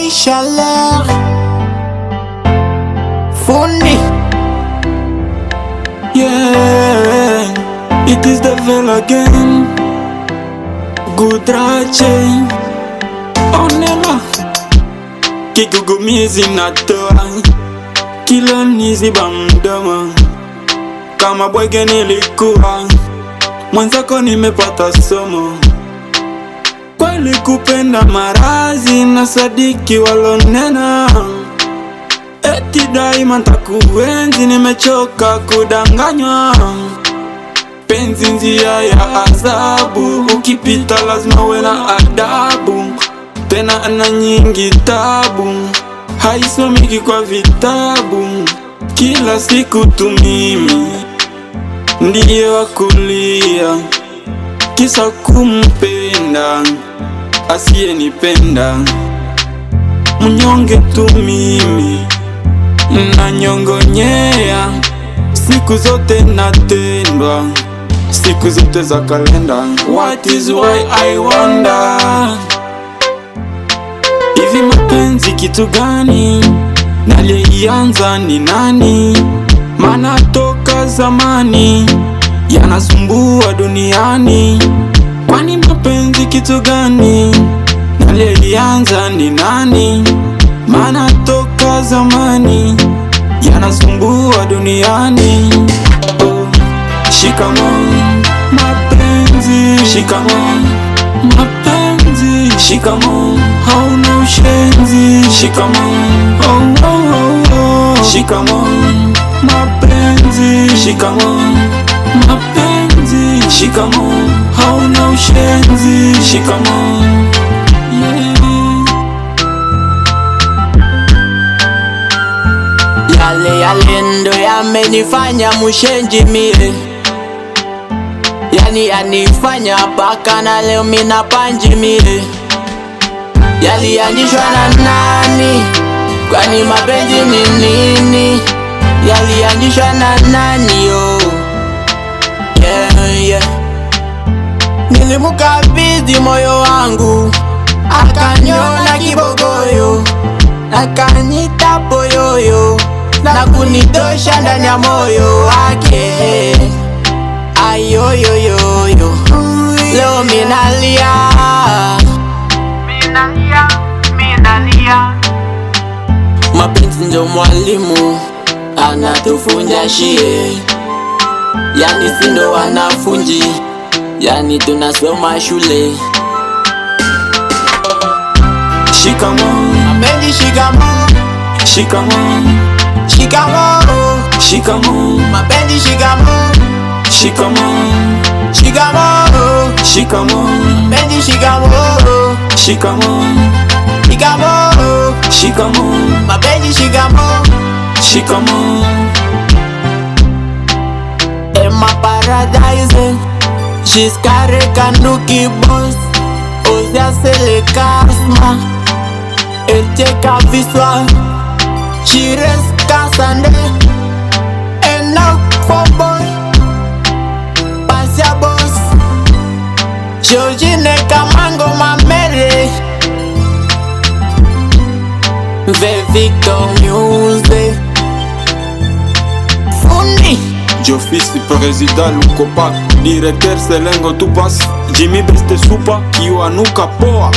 boy chaleur Fundi. Yeah, it is the veil again. Good Rache, on est là. Kigugumizi natoa kila niziba mdomo. Kama bwege nilikuwa mwenzako, nimepata somo. Kweli kupenda marazi na sadiki walonena, eti daima ntakuenzi, nimechoka kudanganywa. Penzi njia ya azabu, ukipita lazima uwe na adabu. Tena ana nyingi tabu, haisomiki kwa vitabu. Kila siku tu mimi ndiye wakulia, kisa kumpenda asiyenipenda. Mnyonge tu mimi nanyongonyea, siku zote natendwa, siku zote za kalenda. What is why I wonder, hivi mapenzi kitu gani? Nalianza ni nani? Maana toka zamani yanasumbua duniani. Kwani mapenzi kitu gani? Nalianza ni nani? Maana toka zamani yanasumbua duniani. Oh, shikamoo mapenzi, shikamoo mapenzi, shikamoo hauna ushenzi, shikamoo oh, oh, oh, oh. Shikamoo mapenzi, shikamoo mapenzi, shikamoo hauna ushenzi, shikamoo yeah. Yale yale ndo yamenifanya mushenji mie, yani yanifanya paka na leo mina panji mie. Yalianzishwa na nani? Kwani mapenzi ni nini? Yalianzishwa na nani yo? Yeah, yeah. Nilimukabidhi moyo wangu, akaniona kibogoyo, akanita poyoyo, na kunitosha ndani ya moyo wake. Ayoyoyoyo, leo minalia, minalia. Mapenzi ndio mwalimu anatufunja shie, yani sindo wanafunzi, yani tunasoma shule. Shikamoo mapenzi, shikamoo, shikamoo, shikamoo, shikamoo mapenzi, shikamoo, shikamoo, shikamoo, shikamoo mapenzi, shikamoo, shikamoo, shikamoo, shikamoo mapenzi, shikamoo, shikamoo. Emma Paradise, Jiskare Kanduki Boss, Ozia Sele Karisma, Eteka Viswa, Chires Kasande, Enough for boy, Pasia Boss, Georgine Kamango Mamere, The Victor Music, Fundi. Jofis président Lukopa, directeur Selengo Tupas, Jimmy Beste Supa, Kiwanuka Poa.